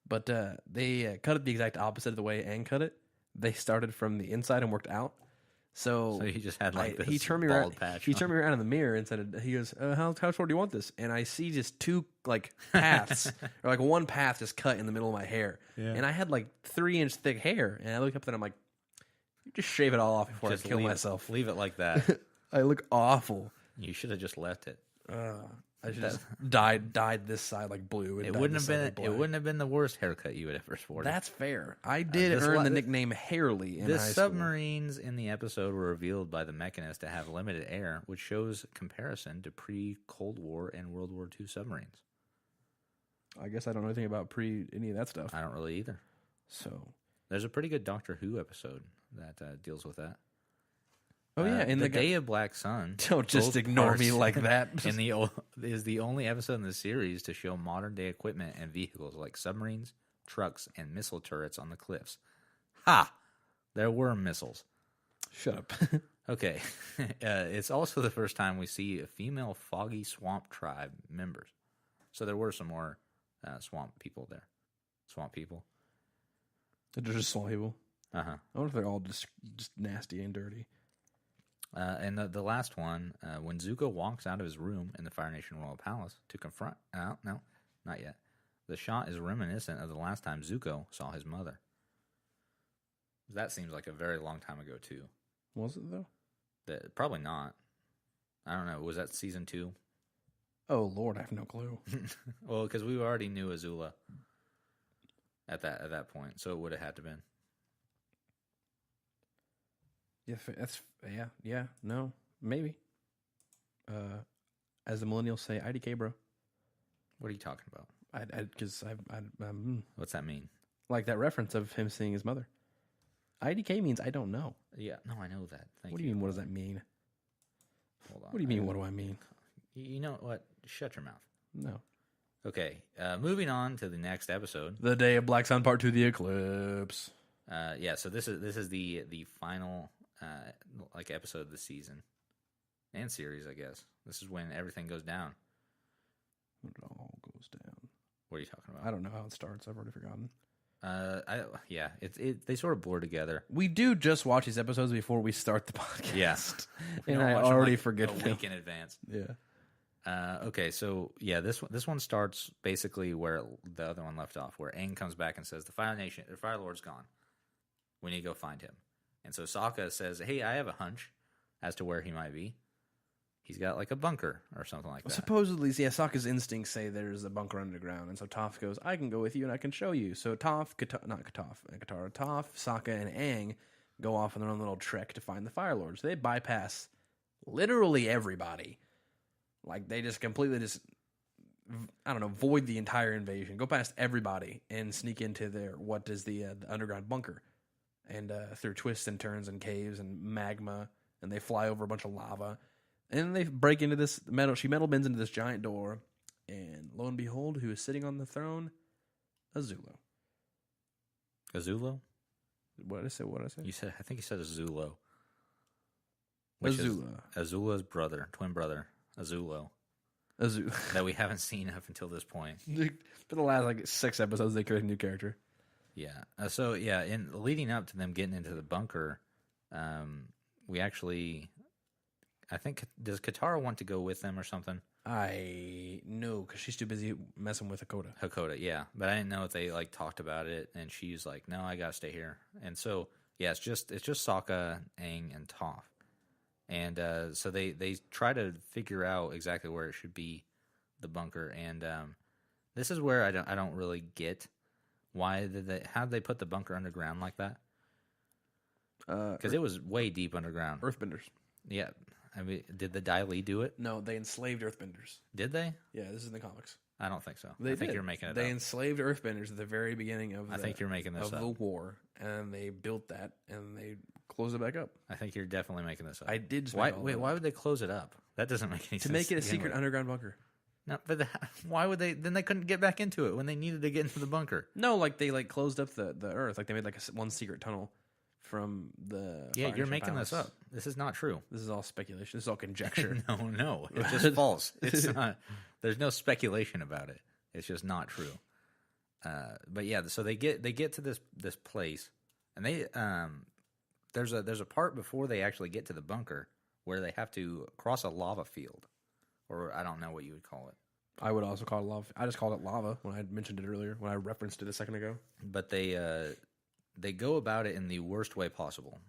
but they cut it the exact opposite of the way Aang cut it. They started from the inside and worked out. So he just had like this he turned me bald around. patch. He turned me around in the mirror and said, "He goes, how short do you want this?" And I see just two like paths, or like one path just cut in the middle of my hair, and I had like 3-inch thick hair. And I look up and I'm like, "You just shave it all off before I kill myself. Leave it like that." I look awful. You should have just left it. I should just dyed this side like blue. And it wouldn't have been the worst haircut you would ever sported. That's fair. I did earn the nickname Hairly in high school. The submarines in the episode were revealed by the Mechanist to have limited air, which shows comparison to pre-Cold War and World War II submarines. I guess I don't know anything about any of that stuff. I don't really either. So there's a pretty good Doctor Who episode that deals with that. Oh yeah, the Day of Black Sun. Don't just both ignore parts me like that. is the only episode in the series to show modern day equipment and vehicles like submarines, trucks, and missile turrets on the cliffs. Ha! There were missiles. Shut up. Okay. It's also the first time we see a female Foggy Swamp tribe members. So there were some more swamp people there. Swamp people. They're just swamp people. Uh-huh. I wonder if they're all just nasty and dirty. And the last one, when Zuko walks out of his room in the Fire Nation Royal Palace to confront... no, not yet. The shot is reminiscent of the last time Zuko saw his mother. That seems like a very long time ago, too. Was it, though? Probably not. I don't know. Was that season 2? Oh, Lord, I have no clue. Well, because we already knew Azula at that point, so it would have had to been. Yeah, no, maybe. As the millennials say, IDK, bro. What are you talking about? Because What's that mean? like that reference of him seeing his mother. IDK means I don't know. Yeah, no, I know that. What do you mean? What does that mean? Hold on. What do you mean? What do I mean? You know what? Shut your mouth. No. Okay, moving on to the next episode. The Day of Black Sun Part 2, The Eclipse. Yeah, so this is the final like episode of the season and series, I guess. This is when everything goes down. When it all goes down. What are you talking about? I don't know how it starts. I've already forgotten. They sort of blur together. We do just watch these episodes before we start the podcast. Yeah, and I already forget a week in advance. Yeah. Okay, so yeah, this one starts basically where the other one left off, where Aang comes back and says the Fire Lord's gone. We need to go find him. And so Sokka says, "Hey, I have a hunch as to where he might be. He's got like a bunker or something like that." Supposedly, yeah, Sokka's instincts say there's a bunker underground, and so Toph goes, "I can go with you and I can show you." So Toph, Sokka, and Aang go off on their own little trek to find the Fire Lords. They bypass literally everybody. Like, they just completely void the entire invasion, go past everybody, and sneak into the underground bunker. And through twists and turns and caves and magma, and they fly over a bunch of lava. And they break into this she metal bends into this giant door, and lo and behold, who is sitting on the throne? Azula. Azulo? What did I say? I think you said Azulo. Azula. Azula's brother, twin brother. Azula that we haven't seen up until this point. For the last 6 episodes, they created a new character. Yeah. In leading up to them getting into the bunker, we actually, I think, does Katara want to go with them or something? I know, because she's too busy messing with Hakoda, yeah. But I didn't know if they talked about it, and she's like, "No, I gotta stay here." And so yeah, it's just Sokka, Aang, and Toph. And so they try to figure out exactly where it should be, the bunker. And this is where I don't really get how did they put the bunker underground like that? Because it was way deep underground. Earthbenders. Yeah, I mean, did the Dai Li do it? No, they enslaved Earthbenders. Did they? Yeah, this is in the comics. I don't think so. I think you're making it They up. enslaved Earthbenders at the very beginning of I think you're making this up. the war, and they built that, and they closed it back up. I think you're definitely making this up. I did. Why would they close it up? That doesn't make any sense. To make it a secret underground bunker. No, but why would they? Then they couldn't get back into it when they needed to get into the bunker. No, they closed up the earth. They made one secret tunnel from the. Yeah, you're making this up. This is not true. This is all speculation. This is all conjecture. No, it's just false. It's not. There's no speculation about it. It's just not true. But yeah, so they get to this place, and they there's a part before they actually get to the bunker where they have to cross a lava field, or I don't know what you would call it. I would also call it lava. I just called it lava when I mentioned it earlier, when I referenced it a second ago. But they go about it in the worst way possible,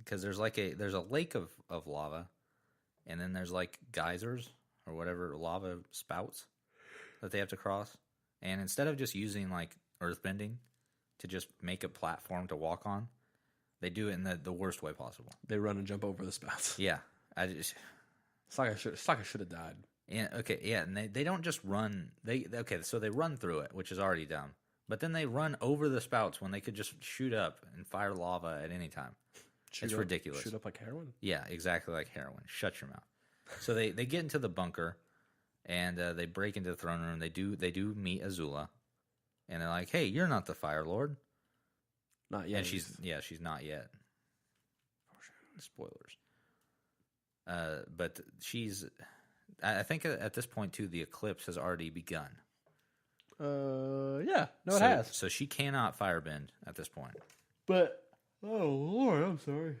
because there's a lake of lava, and then there's geysers or whatever, lava spouts that they have to cross. And instead of just using earthbending to just make a platform to walk on, they do it in the worst way possible. They run and jump over the spouts. Yeah, Sokka should have died. And they don't just run. So they run through it, which is already dumb. But then they run over the spouts when they could just shoot up and fire lava at any time. It's ridiculous. Shoot up like heroin? Yeah, exactly like heroin. Shut your mouth. So they get into the bunker, and they break into the throne room. They do meet Azula, and they're like, "Hey, you're not the Fire Lord." Not yet. And she's not yet. Spoilers. But she's. I think at this point too, the eclipse has already begun. Yeah. No, it has. So she cannot firebend at this point. But oh Lord, I'm sorry.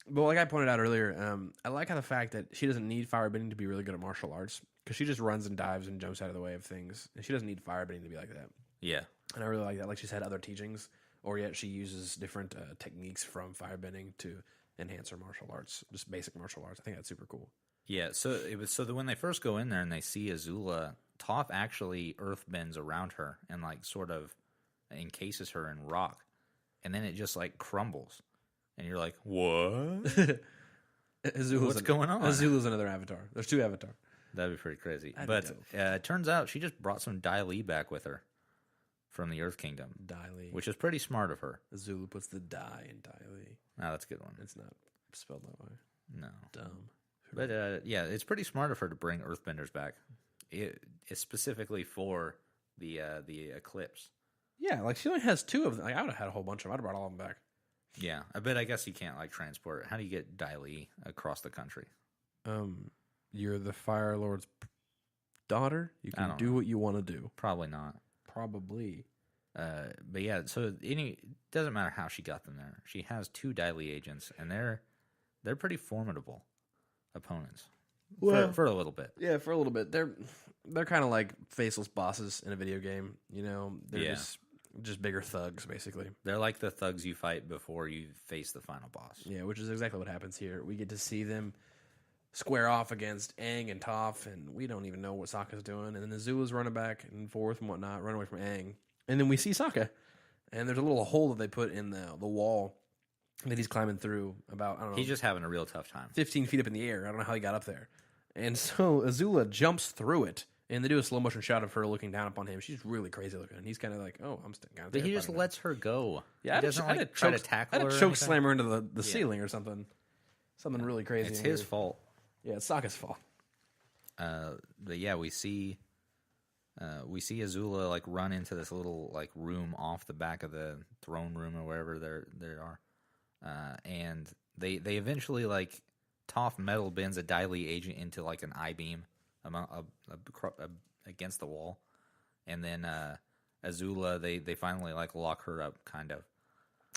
But like I pointed out earlier, I like how the fact that she doesn't need firebending to be really good at martial arts because she just runs and dives and jumps out of the way of things, and she doesn't need firebending to be like that. Yeah, and I really like that. Like she's had other teachings, or yet she uses different techniques from firebending to enhance her martial arts, just basic martial arts. I think that's super cool. Yeah. So that when they first go in there and they see Azula, Toph actually earthbends around her and like sort of encases her in rock, and then it just like crumbles. And you're like, what? What's going on? Azula's another avatar. There's 2 avatars. That'd be pretty crazy. But it turns out she just brought some Dai Li back with her from the Earth Kingdom. Dai Li. Which is pretty smart of her. Azula puts the Dai in Dai Li. Oh, that's a good one. It's not spelled that way. No. Dumb. But yeah, it's pretty smart of her to bring Earthbenders back. It's specifically for the Eclipse. Yeah, like she only has 2 of them. Like, I would have had a whole bunch of them. I'd have brought all of them back. Yeah, but I guess you can't like transport it. How do you get Dai Li across the country? You're the Fire Lord's daughter. You can do what you want to do. Probably not. Probably. But yeah, so it doesn't matter how she got them there. She has 2 Dai Li agents, and they're pretty formidable opponents. Well, for a little bit. Yeah, for a little bit. They're kind of like faceless bosses in a video game. You know, they're just bigger thugs, basically. They're like the thugs you fight before you face the final boss. Yeah, which is exactly what happens here. We get to see them square off against Aang and Toph, and we don't even know what Sokka's doing. And then Azula's running back and forth and whatnot, running away from Aang. And then we see Sokka, and there's a little hole that they put in the wall that he's climbing through about, I don't know. He's just having a real tough time. 15 feet up in the air. I don't know how he got up there. And so Azula jumps through it. And they do a slow motion shot of her looking down upon him. She's really crazy looking. And he's kind of like, oh, I'm kind of. But he just lets her go. Yeah, he doesn't try to tackle her. I'd choke slam her into the ceiling or something. Something really crazy. It's his fault. Yeah, it's Sokka's fault. But yeah, we see Azula like run into this little like room off the back of the throne room or wherever they are, and they eventually like Toph metal bends a Dai Li agent into like an I-beam against the wall, and then Azula they finally like lock her up kind of,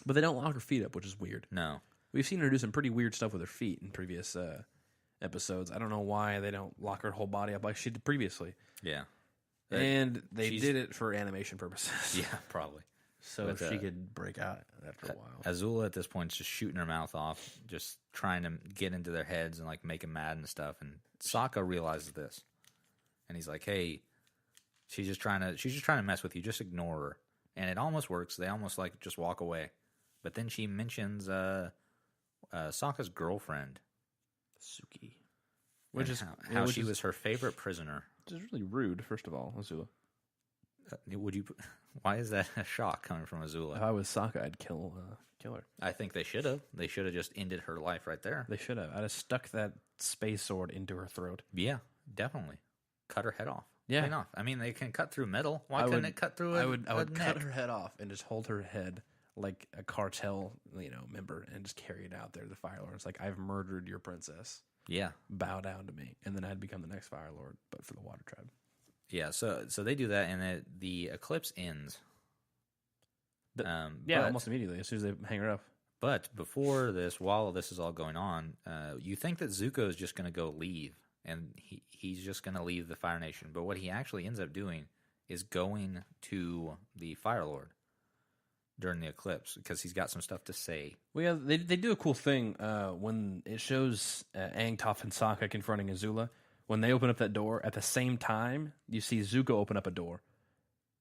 but they don't lock her feet up, which is weird. No, we've seen her do some pretty weird stuff with her feet in previous episodes. I don't know why they don't lock her whole body up like she did previously. Yeah, and they did it for animation purposes. Yeah, probably. So if she could break out after a while. Azula at this point is just shooting her mouth off, just trying to get into their heads and like make them mad and stuff. And Sokka realizes this, and he's like, "Hey, she's just trying to mess with you. Just ignore her." And it almost works. They almost like just walk away. But then she mentions Sokka's girlfriend, Suki, which is how she was her favorite prisoner. Which is really rude. First of all, Azula. Why is that a shock coming from Azula? If I was Sokka, I'd kill her. I think they should have. They should have just ended her life right there. They should have. I'd have stuck that space sword into her throat. Yeah, definitely. Cut her head off. Yeah. Clean off. I mean, they can cut through metal. Why couldn't it cut through I would neck? cut her head off and just hold her head like a cartel, member, and just carry it out there to the Fire Lord. It's like, I've murdered your princess. Yeah. Bow down to me. And then I'd become the next Fire Lord, but for the Water Tribe. Yeah, so they do that, and the eclipse ends. Almost immediately, as soon as they hang her up. But before this, while this is all going on, you think that Zuko is just going to go leave, and he's just going to leave the Fire Nation. But what he actually ends up doing is going to the Fire Lord during the eclipse, because he's got some stuff to say. Well, yeah, they do a cool thing when it shows Aang, Toph, and Sokka confronting Azula. When they open up that door, at the same time, you see Zuko open up a door,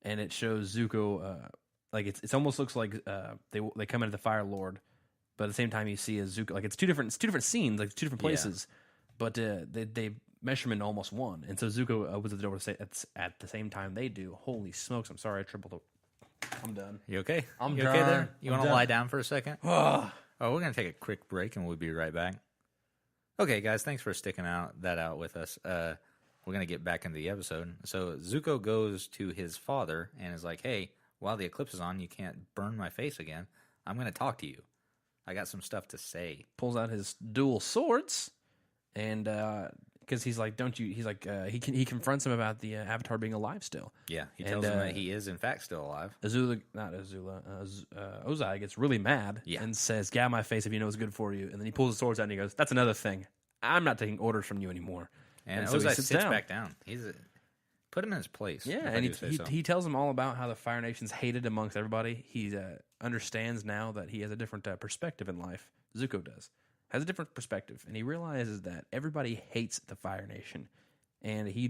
and it shows Zuko like it almost looks like they come into the Fire Lord, but at the same time you see a Zuko, like it's two different scenes, like 2 different places, but they mesh them into almost one, and so Zuko opens the door to say at the same time they do. Holy smokes! I'm sorry, I tripled. I'm done. You okay? I'm you done. okay there? You want to lie down for a second? Oh, we're gonna take a quick break, and we'll be right back. Okay, guys, thanks for sticking out with us. We're gonna get back into the episode. So Zuko goes to his father and is like, "Hey, while the eclipse is on, you can't burn my face again. I'm gonna talk to you. I got some stuff to say." Pulls out his dual swords, and because he's like, "Don't you?" He's like, he confronts him about the Avatar being alive still. Yeah, he tells him that he is in fact still alive. Ozai gets really mad and says, "Get out of my face if you know what's good for you." And then he pulls his swords out and he goes, "That's another thing. I'm not taking orders from you anymore." And so Ozai he sits back down. Put him in his place. Yeah, and he tells him all about how the Fire Nation's hated amongst everybody. He understands now that he has a different perspective in life. Zuko has a different perspective, and he realizes that everybody hates the Fire Nation, and he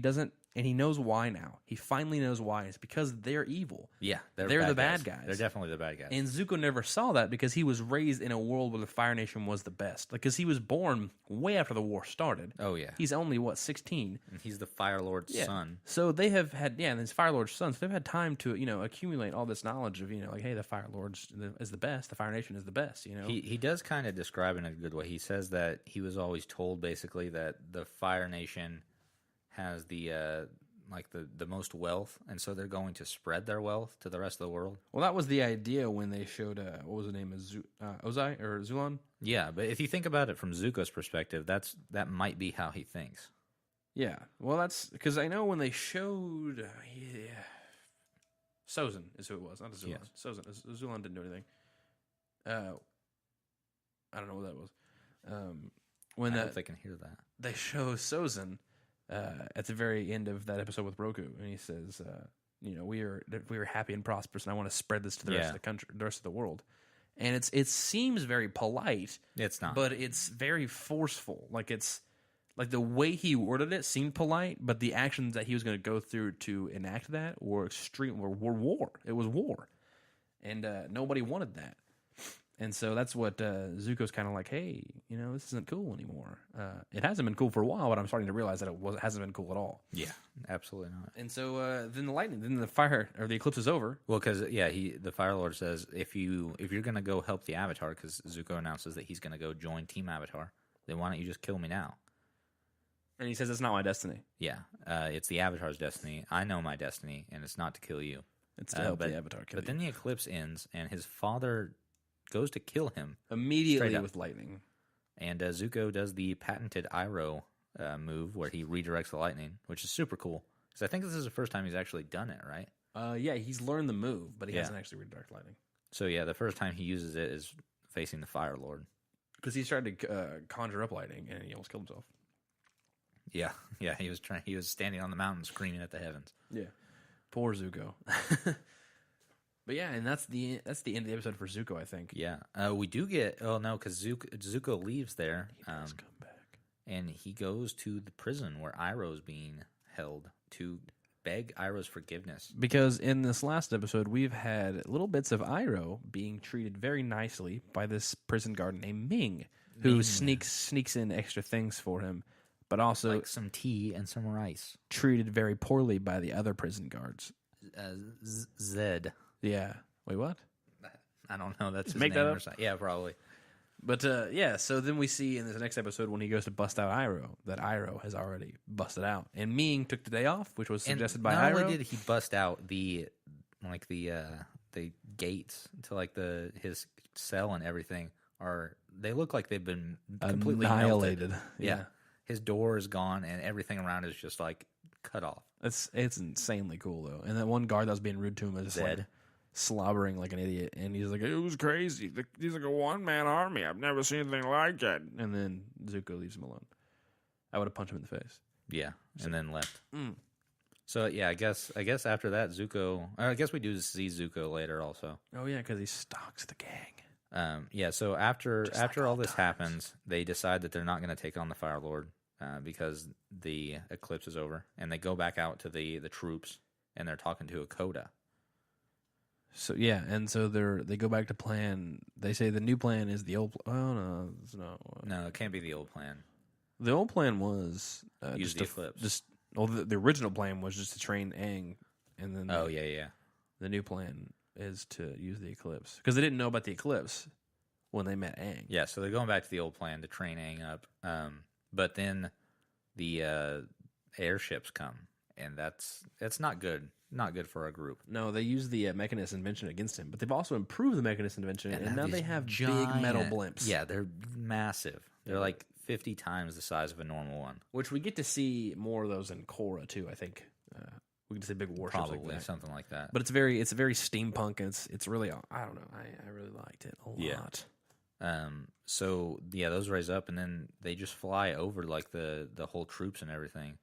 knows why now. He finally knows why. It's because they're evil. Yeah, they're the bad guys. They're definitely the bad guys. And Zuko never saw that because he was raised in a world where the Fire Nation was the best. Because he was born way after the war started. Oh, yeah. He's only, 16? And he's the Fire Lord's son. So they have had, and his Fire Lord's sons, they've had time to, accumulate all this knowledge of, like, hey, the Fire Lord is the best. The Fire Nation is the best, He does kind of describe it in a good way. He says that he was always told, basically, that the Fire Nation has the most wealth, and so they're going to spread their wealth to the rest of the world. Well, that was the idea when they showed what was the name of Ozai or Zulon? Yeah, but if you think about it from Zuko's perspective, that might be how he thinks. Yeah, well, that's because I know when they showed Sozin is who it was, not Zulon. Yes. Sozin. Zulon didn't do anything. I don't know what that was. I hope they can hear that. They show Sozin at the very end of that episode with Roku, and he says, we are happy and prosperous, and I want to spread this to the rest of the country, the rest of the world. And it seems very polite. It's not, but it's very forceful. Like the way he worded it seemed polite, but the actions that he was going to go through to enact that were extreme. Were war. It was war, and nobody wanted that. And so that's what Zuko's kind of like, hey, this isn't cool anymore. It hasn't been cool for a while, but I'm starting to realize that it hasn't been cool at all. Yeah, absolutely not. And so then the fire or the eclipse is over. Well, because the Fire Lord says if you're gonna go help the Avatar, because Zuko announces that he's gonna go join Team Avatar, then why don't you just kill me now? And he says it's not my destiny. Yeah, it's the Avatar's destiny. I know my destiny, and it's not to kill you. It's to help the Avatar kill you. But then the eclipse ends, and his father goes to kill him immediately with lightning. And Zuko does the patented Iroh move where he redirects the lightning, which is super cool. Because I think this is the first time he's actually done it, right? Yeah, he's learned the move, but he hasn't actually redirected lightning. So yeah, the first time he uses it is facing the Fire Lord. Because he started to conjure up lightning, and he almost killed himself. Yeah, he was standing on the mountain screaming at the heavens. Yeah, poor Zuko. But yeah, and that's the end of the episode for Zuko, I think. Yeah, we do get because Zuko leaves there. He does come back, and he goes to the prison where Iroh's being held to beg Iroh's forgiveness. Because in this last episode, we've had little bits of Iroh being treated very nicely by this prison guard named Ming, who sneaks in extra things for him, but also like some tea and some rice. Treated very poorly by the other prison guards. Zed. Yeah. Wait, what? I don't know. That's his make name that or up? something. Yeah, probably. But so then we see in this next episode when he goes to bust out Iroh that Iroh has already busted out, and Ming took the day off, which was suggested by Iroh. Not only did he bust out the gates to his cell and everything they look like they've been completely annihilated. Melted. Yeah, his door is gone and everything around is just like cut off. It's insanely cool though, and that one guard that was being rude to him is just like slobbering like an idiot, and he's like, it was crazy. He's like a one-man army. I've never seen anything like it. And then Zuko leaves him alone. I would have punched him in the face. Yeah, and then left. So yeah, I guess after that, Zuko. I guess we do see Zuko later also. Oh yeah, because he stalks the gang. So after all this happens, they decide that they're not going to take on the Fire Lord because the eclipse is over, and they go back out to the troops, and they're talking to Akoda. So yeah, and so they go back to plan. They say the new plan is the old. Oh no, it's not. No, it can't be the old plan. The old plan was use the eclipse. The original plan was just to train Aang, and then the new plan is to use the eclipse because they didn't know about the eclipse when they met Aang. Yeah, so they're going back to the old plan to train Aang up. But then the airships come, and that's not good. Not good for our group. No, they use the Mechanist invention against him, but they've also improved the Mechanist invention, and now they have giant, big metal blimps. Yeah, they're massive. They're like 50 times the size of a normal one. Which we get to see more of those in Korra too. I think we get to see big warships Probably like that. something like that. But it's very steampunk. And it's really, I don't know. I really liked it a lot. So yeah, those raise up, and then they just fly over like the whole troops and everything.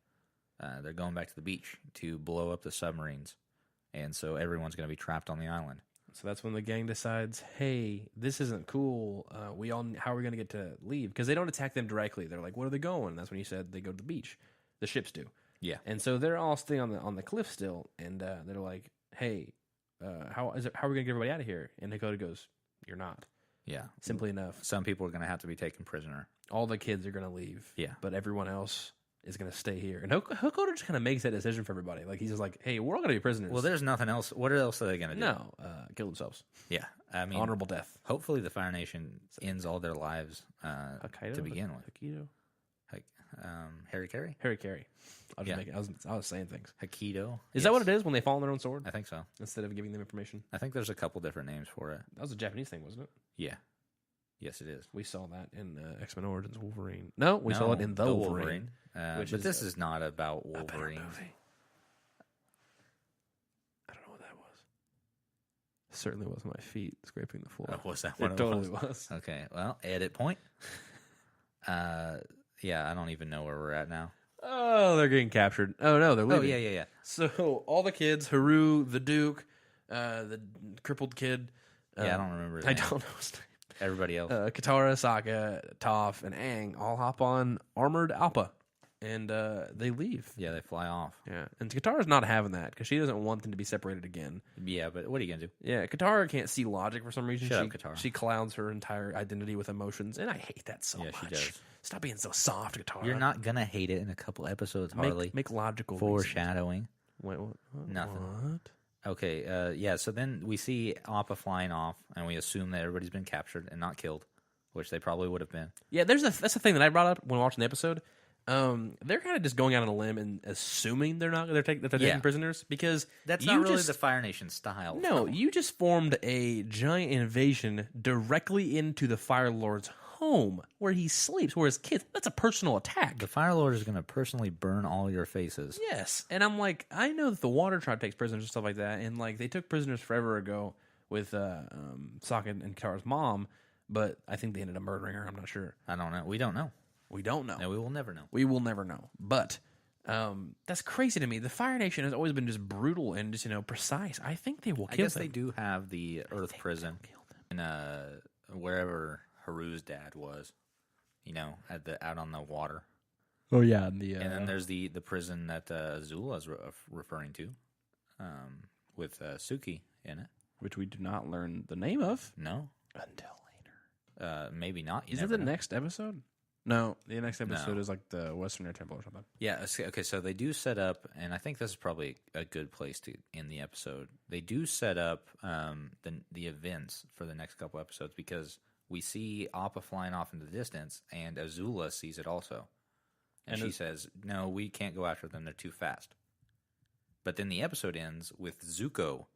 They're going back to the beach to blow up the submarines, and so everyone's going to be trapped on the island. So that's when the gang decides, hey, this isn't cool. How are we going to get to leave? Because they don't attack them directly. They're like, where are they going? And that's when you said they go to the beach. The ships do. Yeah. And so they're all staying on the cliff still, and they're like, hey, how are we going to get everybody out of here? And Dakota goes, you're not. Yeah. Simply enough. Some people are going to have to be taken prisoner. All the kids are going to leave. Yeah. But everyone else is going to stay here. And Hakoda just kind of makes that decision for everybody. Like, he's just like, hey, we're all going to be prisoners. Well, there's nothing else. What else are they going to do? No, kill themselves. Yeah. I mean, honorable death. Hopefully the Fire Nation ends all their lives Hokkaido? to begin with. Hokkaido? Harry Carey? Harry Carey. I was saying things. Hokkaido. Is that what it is when they fall on their own sword? I think so. Instead of giving them information? I think there's a couple different names for it. That was a Japanese thing, wasn't it? Yeah. Yes, it is. We saw that in X-Men Origins Wolverine. No, we saw it in The Wolverine. But this is not about Wolverine. I don't know what that was. Certainly wasn't my feet scraping the floor. Oh, was that what it totally was? Okay, well, edit point. Yeah, I don't even know where we're at now. Oh, they're getting captured. Oh, no, they're leaving. Oh, yeah. So all the kids, Haru, the Duke, the crippled kid. Yeah, I don't remember his I name. don't know his name. Everybody else. Katara, Sokka, Toph, and Aang all hop on armored Appa, and they leave. Yeah, they fly off. Yeah, and Katara's not having that because she doesn't want them to be separated again. Yeah, but what are you going to do? Yeah, Katara can't see logic for some reason. Shut up, Katara. She clouds her entire identity with emotions, and I hate that so much. Yeah, she does. Stop being so soft, Katara. You're not going to hate it in a couple episodes, Harley. Make logical foreshadowing. Reasons. Wait, what? Nothing. What? Okay, yeah, so then we see Appa flying off, and we assume that everybody's been captured and not killed, which they probably would have been. Yeah, that's the thing that I brought up when watching the episode. They're kind of just going out on a limb and assuming they're taking prisoners because that's not really the Fire Nation style. No, you just formed a giant invasion directly into the Fire Lord's home where he sleeps, where his kids. That's a personal attack. The Fire Lord is going to personally burn all your faces. Yes, and I'm like, I know that the Water Tribe takes prisoners and stuff like that, and like they took prisoners forever ago with Sokka and Katara's mom, but I think they ended up murdering her. I'm not sure. I don't know. We don't know. We don't know. No, we will never know. We will never know. But that's crazy to me. The Fire Nation has always been just brutal and just precise. I think they will kill them. I guess they do have the Earth prison in wherever Haru's dad was, out on the water. Oh yeah, and then there's the prison that Azula is referring to, with Suki in it, which we do not learn the name of. No, until later. Maybe not. Is it the next episode? No, the next episode is like the Western Air Temple or something. Yeah. Okay. So they do set up, and I think this is probably a good place to end the episode. They do set up the events for the next couple episodes because we see Appa flying off into the distance, and Azula sees it also. And she says, no, we can't go after them. They're too fast. But then the episode ends with Zuko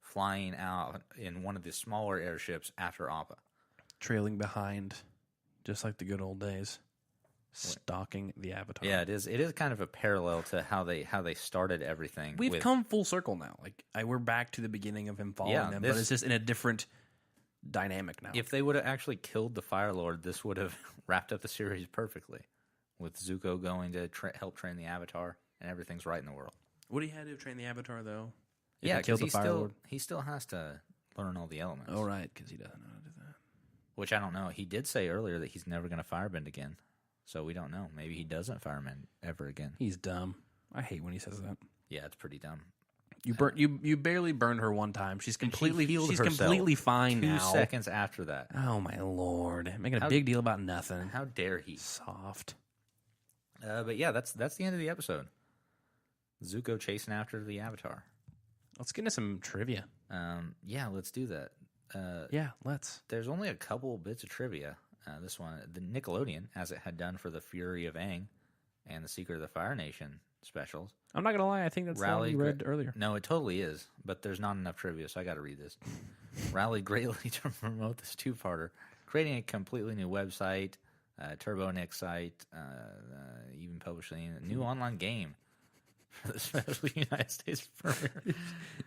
flying out in one of the smaller airships after Appa. Trailing behind, just like the good old days. Stalking the Avatar. Yeah, it is. It is kind of a parallel to how they started everything. We've come full circle now. Like we're back to the beginning of him following them, but it's just in a different dynamic now. If they would have actually killed the Fire Lord, this would have wrapped up the series perfectly. With Zuko going to help train the Avatar, and everything's right in the world. Would he have to train the Avatar though? Yeah, because he still has to learn all the elements. Oh, right, because he doesn't know how to do that. Which I don't know. He did say earlier that he's never going to firebend again, so we don't know. Maybe he doesn't firebend ever again. He's dumb. I hate when he says that. Yeah, it's pretty dumb. You barely burned her one time. She's completely completely fine 2 now. 2 seconds after that. Oh my lord, making a big deal about nothing. How dare he? Soft. But yeah, that's the end of the episode. Zuko chasing after the Avatar. Let's get into some trivia. Yeah, let's do that. Yeah, let's. There's only a couple bits of trivia. This one, the Nickelodeon, as it had done for the Fury of Aang and the Secret of the Fire Nation specials. I'm not going to lie. I think that's the one you read earlier. No, it totally is, but there's not enough trivia, so I got to read this. Rallied greatly to promote this two-parter, creating a completely new website, Turbo Nick site, even publishing a new online game for the special United States premiere.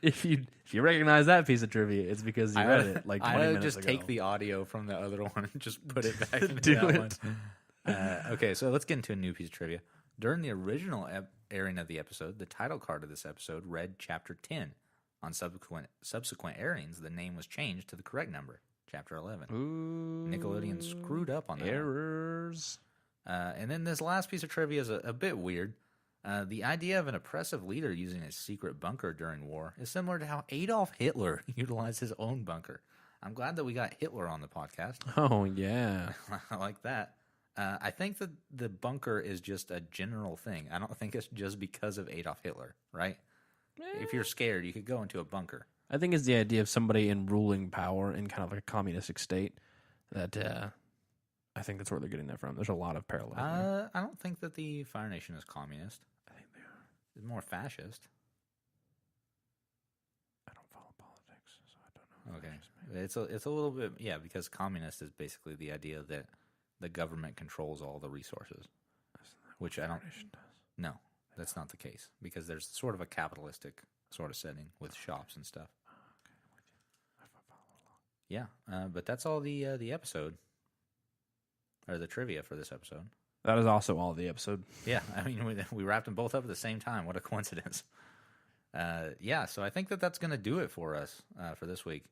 If you recognize that piece of trivia, it's because you read it like 20 minutes just ago. take the audio from the other one and just put it back into Do that it. one. Okay, so let's get into a new piece of trivia. During the original airing of the episode, the title card of this episode read Chapter 10. On subsequent airings, the name was changed to the correct number, Chapter 11. Ooh, Nickelodeon screwed up on that. Errors. And then this last piece of trivia is a bit weird. The idea of an oppressive leader using a secret bunker during war is similar to how Adolf Hitler utilized his own bunker. I'm glad that we got Hitler on the podcast. Oh, yeah. I like that. I think that the bunker is just a general thing. I don't think it's just because of Adolf Hitler, right? If you're scared, you could go into a bunker. I think it's the idea of somebody in ruling power in kind of like a communistic state that I think that's where they're getting that from. There's a lot of parallels. I don't think that the Fire Nation is communist. I think they are. It's more fascist. I don't follow politics, so I don't know. Okay. It's a little bit, yeah, because communist is basically the idea that the government controls all the resources, which I don't. No, that's not the case because there's sort of a capitalistic sort of setting with shops and stuff. Yeah, but that's all the episode or the trivia for this episode. That is also all the episode. Yeah, I mean we wrapped them both up at the same time. What a coincidence! Yeah, so I think that's going to do it for us for this week.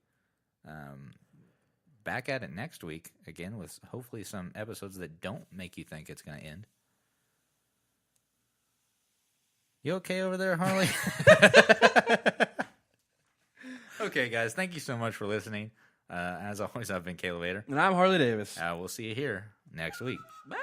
Back at it next week again with hopefully some episodes that don't make you think it's going to end. You okay over there, Harley? Okay, guys, thank you so much for listening. As always, I've been Caleb Vader. And I'm Harley Davis. We'll see you here next week. Bye.